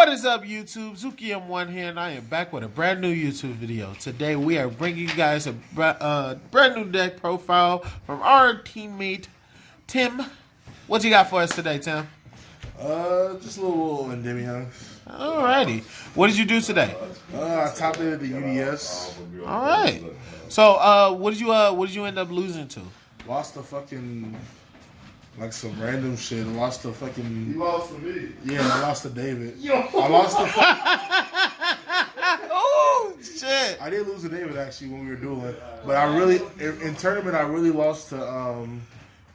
What is up, YouTube? Zuki M1 here, and I am back with a brand new YouTube video. Today, we are bringing you guys a brand new deck profile from our teammate, Tim. What you got for us today, Tim? Just a little Endymion. Alrighty. What did you do today? I top ended the UDS. Alright. So, what did you end up losing to? Lost the fucking, like some random shit. Lost the fucking. You lost to me. Yeah, I lost to David. I lost the. Oh shit! I did lose to David actually when we were dueling, but I really in tournament I really lost to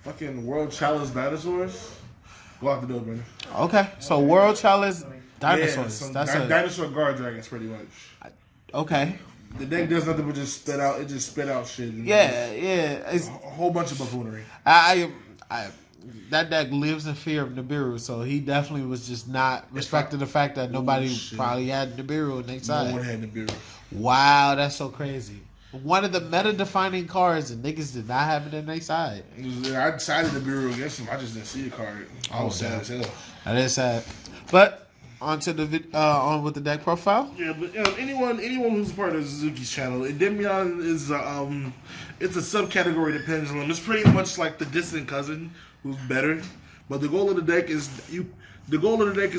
fucking World Challenge Dinosaurs. Go out the door, man. Okay, so World Challenge Dinosaurs. Yeah, That's dinosaur guard dragons, pretty much. Okay. The deck does nothing but just spit out. It just spit out shit. Yeah. It's A whole bunch of buffoonery. That deck lives in fear of Nibiru, so he definitely was just not respecting the fact that nobody probably had Nibiru in their side. No one had Nibiru. Wow, that's so crazy. One of the meta-defining cards, and niggas did not have it in their side. I decided Nibiru against him. I just didn't see the card. I was sad as hell. That is sad. But on with the deck profile. Yeah, but anyone who's a part of Suzuki's channel, Endymion is it's a subcategory to Pendulum. It's pretty much like the distant cousin who's better. But the goal of the deck is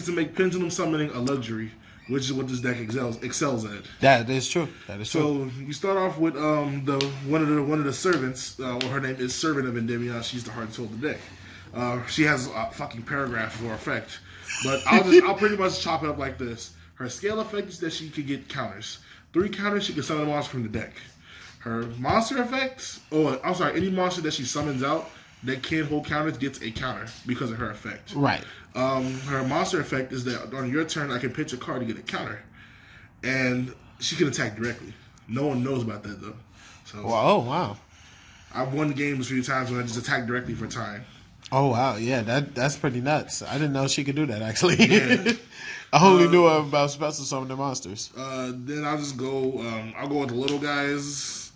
to make Pendulum summoning a luxury, which is what this deck excels at. That is true. So you start off with one of the servants. Her name is Servant of Endymion. She's the heart and soul of the deck. She has a fucking paragraph for effect, but I'll pretty much chop it up like this. Her scale effect is that she can get counters. 3 counters, she can summon a monster from the deck. Her monster effect, any monster that she summons out that can't hold counters gets a counter because of her effect. Right. Her monster effect is that on your turn, I can pitch a card to get a counter, and she can attack directly. No one knows about that though. So, oh wow. I've won games a few times when I just attack directly for time. Oh wow, yeah, that's pretty nuts. I didn't know she could do that actually. Yeah. I only knew about special summon monsters. Then I'll just go. I'll go with the little guys.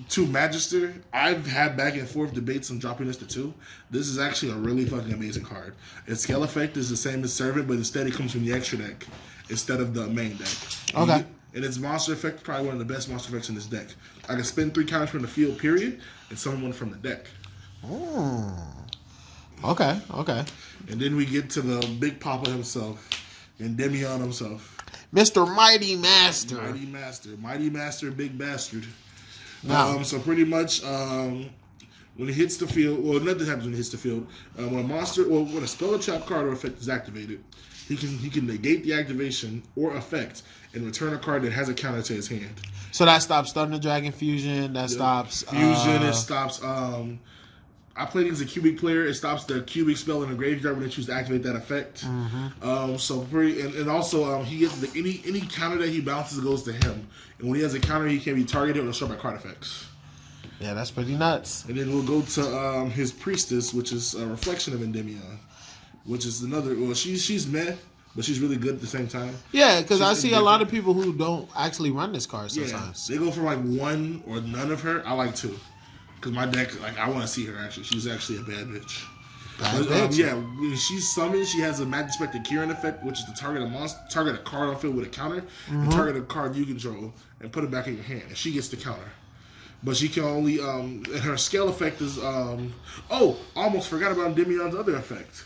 2 Magister. I've had back and forth debates on dropping this to 2. This is actually a really fucking amazing card. Its scale effect is the same as Servant, but instead it comes from the extra deck instead of the main deck. Okay. And its monster effect is probably one of the best monster effects in this deck. I can spend 3 counters from the field, period, and summon one from the deck. Okay. And then we get to the big papa himself, Endymion himself. Mr. Mighty Master. Mighty Master, big bastard. Wow. So pretty much, when it hits the field, well, nothing happens when it hits the field. When a monster, or when a spell or trap card or effect is activated, he can negate the activation or effect and return a card that has a counter to his hand. So that stops Thunder Dragon Fusion. That stops Fusion. It stops. I played as a cubic player. It stops the cubic spell in the graveyard when they choose to activate that effect. And also he gets any counter that he bounces goes to him. And when he has a counter, he can be targeted or destroyed by card effects. Yeah, that's pretty nuts. And then we'll go to his priestess, which is a reflection of Endymion, which is another. Well, she's meh, but she's really good at the same time. Yeah, because I see a lot of people who don't actually run this card sometimes. Yeah, they go for like 1 or none of her. I like 2. Because my deck, like, I want to see her actually. She's actually a bad bitch. When she's summoned, she has a Magic Spectre Kieran effect, which is to target a card on field with a counter, and target a card you control, and put it back in your hand. And she gets the counter. But she can only, and her scale effect is, almost forgot about Endymion's other effect.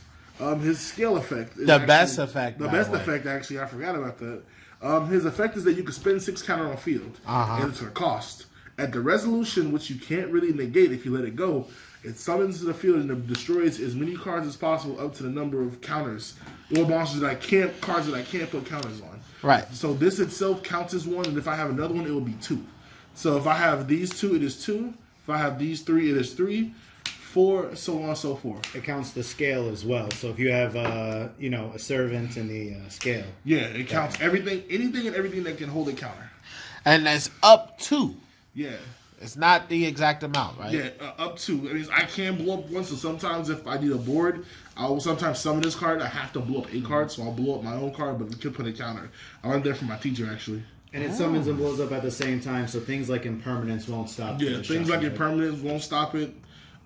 His scale effect is the best effect, actually. I forgot about that. His effect is that you can spend 6 counter on field, and it's a cost. At the resolution, which you can't really negate if you let it go, it summons to the field and destroys as many cards as possible up to the number of counters or monsters that I can't put counters on. Right. So this itself counts as 1, and if I have another one, it will be 2. So if I have these 2, it is 2. If I have these 3, it is 3. 4, so on and so forth. It counts the scale as well. So if you have, a servant in the scale. Yeah, it counts anything and everything that can hold a counter. And that's up to. Yeah. It's not the exact amount, right? Yeah, up to. I mean, I can blow up one, so sometimes if I need a board, I will sometimes summon this card. I have to blow up a card, so I'll blow up my own card, but it could put a counter. I learned that from my teacher, actually. And it summons and blows up at the same time, so things like impermanence won't stop. Yeah, things like impermanence won't stop it.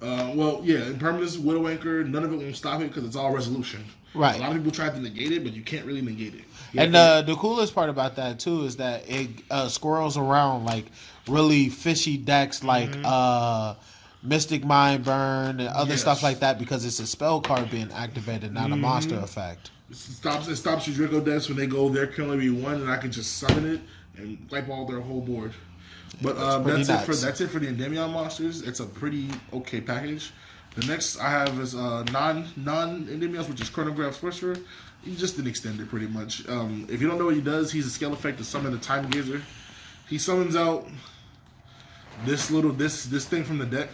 Impermanence, Widow Anchor, none of it won't stop it because it's all resolution. Right. A lot of people try to negate it, but you can't really negate it. And the coolest part about that too is that it squirrels around like really fishy decks like Mystic Mind Burn and other stuff like that because it's a spell card being activated, not a monster effect. It stops your Draco decks when they go there can only be one, and I can just summon it and wipe all their whole board. But that's it for the Endymion monsters. It's a pretty okay package. The next I have is non Endymions, which is Chronograph Sorcerer. He's just an extender, pretty much. If you don't know what he does, he's a scale effect to summon the Time Gazer. He summons out this thing from the deck,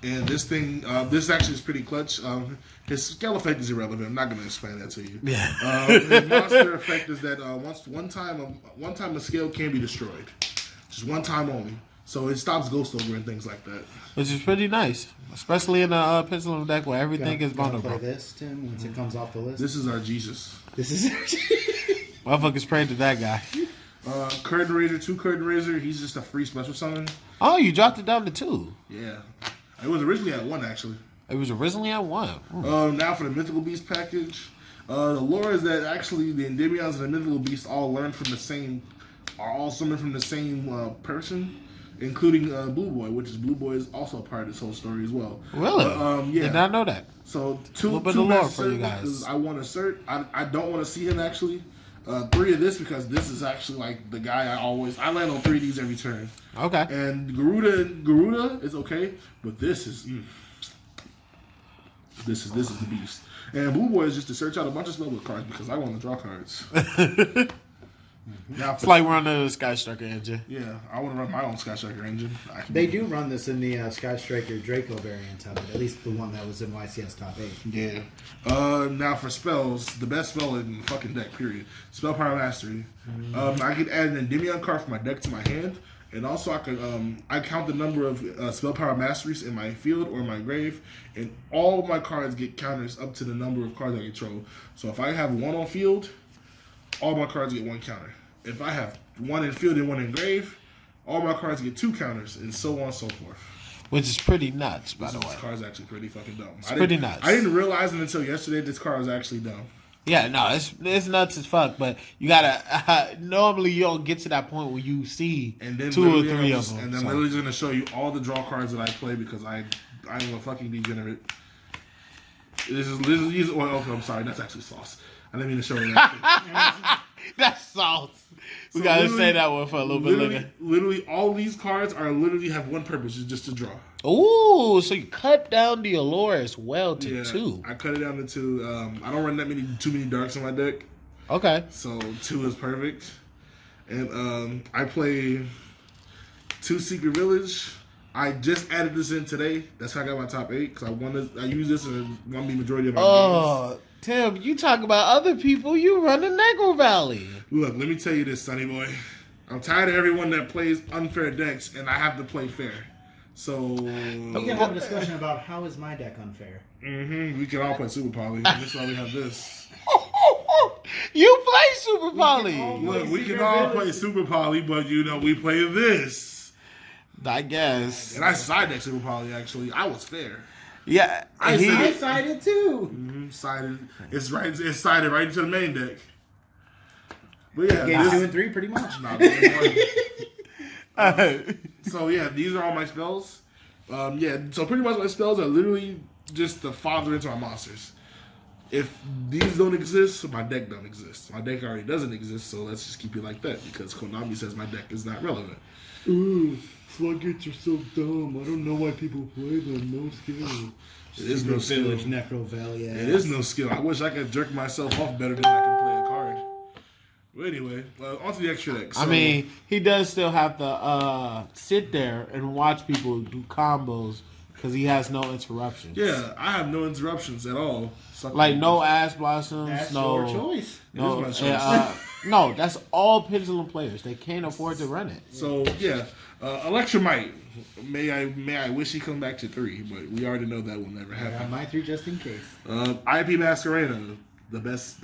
and this thing this actually is pretty clutch. His scale effect is irrelevant. I'm not going to explain that to you. Yeah. His monster effect is that one time a scale can be destroyed, just one time only. So it stops Ghost Ogre and things like that. Which is pretty nice, especially in a Pendulum deck where everything is vulnerable. Play this, Tim, once it comes off the list. This is our Jesus. This is Motherfuckers prayed to that guy. Curtain Raiser, 2 Curtain Raiser. He's just a free special summon. Oh, you dropped it down to 2. Yeah. It was originally at 1, actually. It was originally at 1. Now for the Mythical Beast package. The lore is that actually the Endymions and the Mythical Beast are all summoned from the same person, including Blue Boy, which is Blue Boy is also a part of this whole story as well. Really? Yeah. Did not know that. So A little bit of lore for you guys. guys. I want to assert. I don't want to see him actually. 3 of this because this is actually like the guy I land on 3 of these every turn. Okay. And Garuda is okay, but this is the beast. And Blue Boy is just to search out a bunch of spellbook cards because I want to draw cards. It's like we're on the Sky Striker engine. Yeah, I want to run my own Sky Striker engine. They do run this in the Sky Striker Draco variant of it, at least the one that was in YCS Top 8. Yeah. Now for spells, the best spell in the fucking deck, period. Spell Power Mastery. I could add an Endymion card from my deck to my hand, and also I could I count the number of Spell Power Masteries in my field or my grave, and all of my cards get counters up to the number of cards I control. So if I have 1 on field, all my cards get 1 counter. If I have 1 in field and 1 in grave, all my cards get 2 counters, and so on and so forth. Which is pretty nuts, by the way. This card's actually pretty fucking dumb. It's pretty nuts. I didn't realize it until yesterday this card was actually dumb. Yeah, no, it's nuts as fuck, but you gotta, normally you don't get to that point where you see and then 2 or 3 of them. And then literally just gonna show you all the draw cards that I play because I'm a fucking degenerate. This is well, okay, I'm sorry, that's actually sauce. I didn't mean to show you that. That's sauce. We gotta say that one for a little bit later. Literally, all these cards have one purpose, is just to draw. Ooh, so you cut down the allure as well to 2. I cut it down to 2. I don't run too many darks in my deck. Okay. So 2 is perfect. And I play 2 Secret Village. I just added this in today. That's how I got my top 8 because I use this in one majority of my games. Tim, you talk about other people. You run the Negro Valley. Look, let me tell you this, Sonny Boy. I'm tired of everyone that plays unfair decks, and I have to play fair. So we can have a discussion about how is my deck unfair. We can all play Super Poly. That's why we have this. You play Super Poly. Look, we can all play Super Poly, but we play this. I guess. And I side deck Super Poly. Actually, I was fair. Yeah, I sided too. Sided. It's sided right into the main deck. But yeah, Game 2 and 3 pretty much. So yeah, these are all my spells. So pretty much my spells are literally just the father into my monsters. If these don't exist, my deck don't exist. My deck already doesn't exist, so let's just keep it like that because Konami says my deck is not relevant. Ooh, floodgates are so dumb. I don't know why people play them. No skill. It is no skill. Village, Necro Valley. It is no skill. I wish I could jerk myself off better than I can play a card. But anyway, on to the extra deck. So, I mean, he does still have to sit there and watch people do combos because he has no interruptions. Yeah, I have no interruptions at all. Like no ass blossoms. That's no your choice. No, it is my choice. no, that's all Pendulum players. They can't afford to run it. So yeah, Electromite. May I wish he come back to 3, but we already know that will never happen. I got my 3 just in case. IP Masquerada, the best.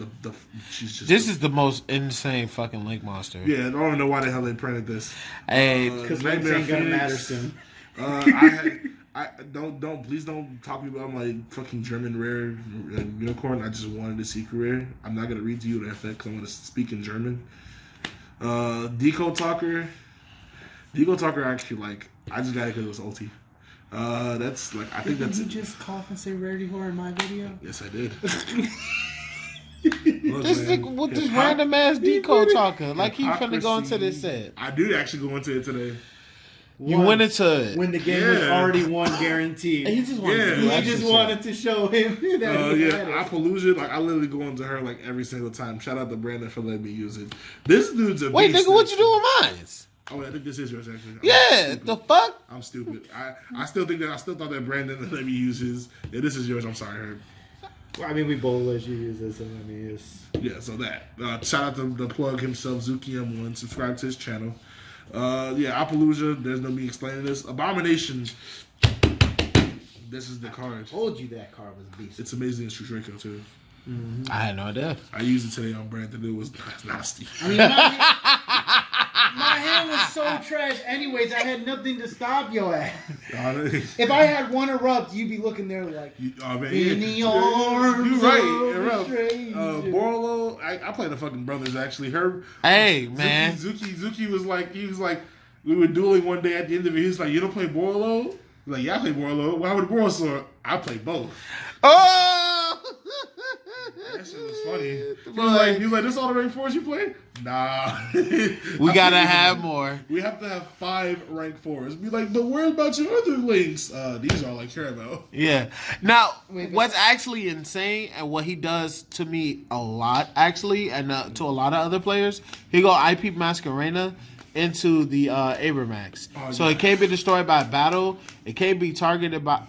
She's just. This is the most insane fucking Link monster. Yeah, I don't even know why the hell they printed this. Because Links ain't gonna matter soon. Please don't talk to me about my fucking German rare unicorn. I just wanted a secret rare. I'm not gonna read to you the effect because I'm gonna speak in German. Deco Talker actually like I just got it because it was ulti. That's like I think that's. Did you just cough and say rarity horror in my video? Yes, I did. This nigga with this random ass Deco Talker, like he finna go into this set. I do actually go into it today. You went into it when the game was already won guaranteed. He just wanted to show him that he had it. Appaloosa, like I literally go into her like every single time. Shout out to Brandon for letting me use it. This dude's a wait, beast. nigga, what you do with mine? Oh, I think this is yours actually. The fuck? I'm stupid. I still thought that Brandon let me use his. Yeah, this is yours. I'm sorry, Herb. Well, I mean, we both let you use this. And I mean, so that. Shout out to the plug himself, Zuki M1. Subscribe to his channel. Appaloosa. There's no me explaining this. Abomination. This is the card. I told you that card was a beast. It's amazing in Street Draco too. Mm-hmm. I had no idea. I used it today on Brandon. It was nasty. I mean, my hand was so trash. Anyways, I had nothing to stop your ass. If I had one erupt, you'd be looking there like in the arms. You're right. Borlo. I played the fucking brothers actually. Hey man, Zuki was like we were dueling one day at the end of it. He was like, "You don't play Borlo?" Like, yeah, I play Borlo. Why would Borlo sword? I play both. Oh. That shit was funny. He was like, this all the rank 4s you play? Nah. We gotta have more. We have to have 5 rank 4s. Be like, but worry about your other links. These are all I care about. Yeah. Now, what's actually insane and what he does to me a lot, actually, and to a lot of other players, he go IP Masquerena into the Abramax. So it can't be destroyed by battle. It can't be targeted by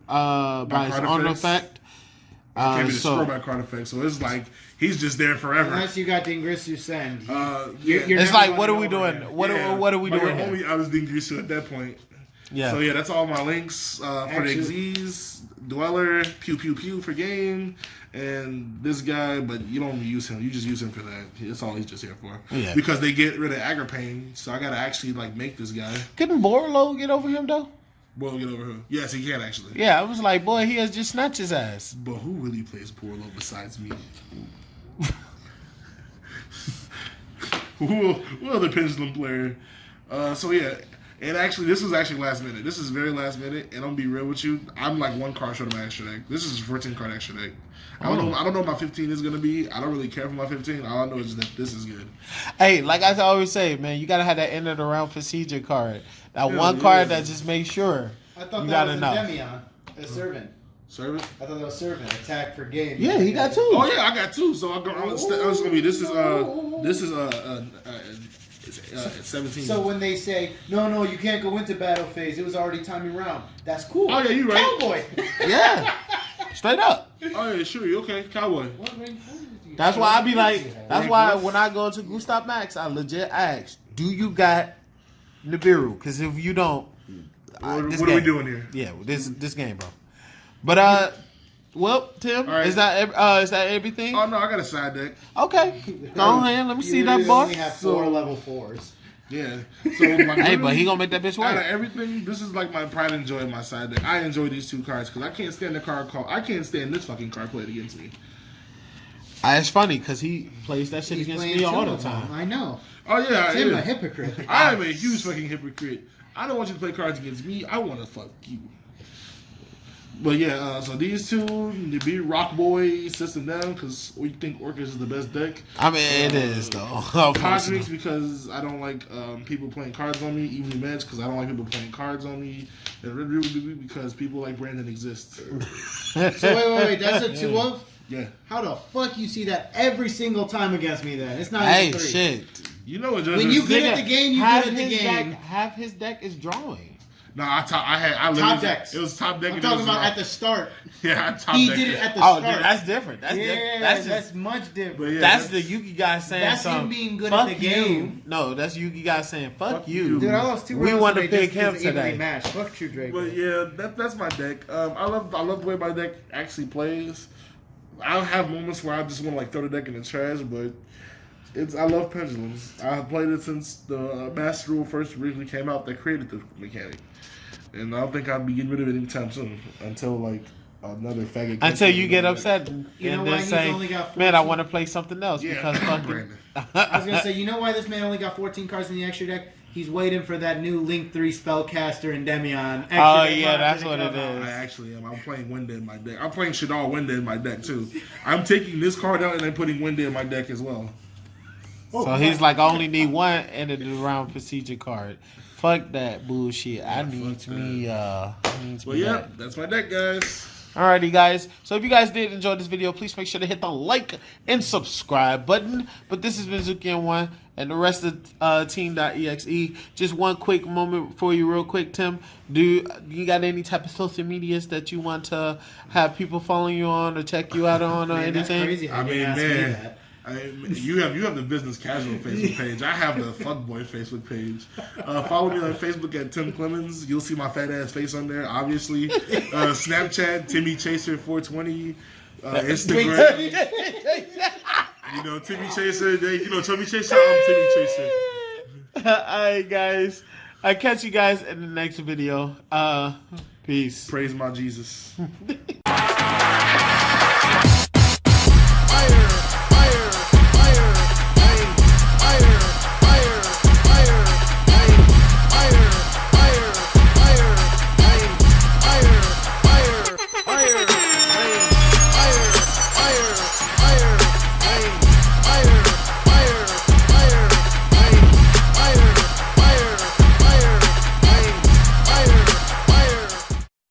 by his own effect. Can't be destroyed by card effect. So it's like he's just there forever. Unless you got the Ingrisu Send. It's like, what are we doing? What are we doing here? I was the Ingrisu at that point. Yeah. So that's all my links for the Xyz, Dweller, Pew Pew Pew for game, and this guy. But you don't use him. You just use him for that. That's all he's just here for. Yeah. Because they get rid of Agripane, so I gotta actually make this guy. Couldn't Borlo get over him though? Borlo get over him? Yes, he can actually. Yeah, I was like, boy, he has just snatched his ass. But who really plays Borlo besides me? Who other pendulum player? And actually, this was actually last minute. This is very last minute, and I'm gonna be real with you. I'm like 1 card short of my extra deck. This is a 14 card extra deck. I don't know what my 15 is gonna be. I don't really care for my 15. All I know is that this is good. Hey, like I always say, man, you gotta have that end of the round procedure card. That card that just makes sure. I thought you that gotta was know. Endymion, a servant. Servant? I thought that was servant. Attack for game. Yeah, he got 2. Oh yeah, I got 2. So it's gonna be this is 17. So when they say no, you can't go into battle phase, it was already timing round. That's cool. Oh yeah, you right. Cowboy. Yeah, straight up. Oh yeah, sure. Okay, Cowboy. What rank 4 is he? That's why I be like. That's why when I go to Gustav Max, I legit ask, "Do you got Nibiru?" Because if you don't, what are we doing here? Yeah, this game, bro. But well, Tim, right. is that everything? Oh no, I got a side deck. Okay, go ahead. Let me see that bar. We have 4 level 4s. Yeah. So hey, but he gonna make that bitch work. Out of everything, this is like my pride and joy in my side deck. I enjoy these 2 cards because I can't stand the card call. I can't stand this fucking card played against me. It's funny because he plays that shit against me all the time. I know. Oh yeah, Tim a hypocrite. I am a huge fucking hypocrite. I don't want you to play cards against me. I want to fuck you. But yeah, so these 2, they beat Rock Boy, system down because we think Orcus is the best deck. I mean, it is though. Cosmics because I don't like people playing cards on me. Even Meds because I don't like people playing cards on me. And really because people like Brandon exist. So wait, that's a 2 of? Yeah. How the fuck you see that every single time against me then? It's not hey, even 3. shit. You know what? When you good at the game, you good at the game. Half his deck is drawing. No, I top decks. It was top deck. I'm talking about at the start. Yeah, I top He deck. did it at the Oh, start. dude, that's different. That's different. That's much different. But yeah, that's the Yuki guy saying that's him something. being good Fuck at the game. No, that's Yuki guy saying fuck you. Dude, I lost 2 We rounds want to today pick just him because of evenly today. match. Fuck True Draco. But yeah, that's my deck. I love the way my deck actually plays. I'll have moments where I just want to throw the deck in the trash, but I love pendulums. I played it since the Master Rule first originally came out. That created the mechanic, and I don't think I'll be getting rid of it anytime soon until like another faggot. Until you get upset and You know why then he's say, only got 14? "Man, I want to play something else." Yeah, because fucking. Brandon. I was gonna say, you know why this man only got 14 cards in the extra deck? He's waiting for that new Link 3 spellcaster Endymion. Oh yeah, that's what it is. I actually am. I'm playing Winda in my deck. I'm playing Shadar Winda in my deck too. I'm taking this card out and then putting Winda in my deck as well. So he's like, I only need one end of the round procedure card. Fuck that bullshit. I need me. But yeah, that's my deck, guys. Alrighty, guys. So if you guys did enjoy this video, please make sure to hit the like and subscribe button. But this has been Zuki1 and the rest of Team.exe. Just one quick moment for you, real quick, Tim. Do you got any type of social medias that you want to have people following you on or check you out on or Man, anything? that's crazy. I mean, man. You have the business casual Facebook page. I have the fuckboy Facebook page. Follow me on Facebook at Tim Clemens. You'll see my fat ass face on there. Obviously, Snapchat Timmy Chaser 420. Instagram, Timmy Chaser. Timmy Chaser. I'm Timmy Chaser. Alright, guys. I'll catch you guys in the next video. Peace. Praise my Jesus.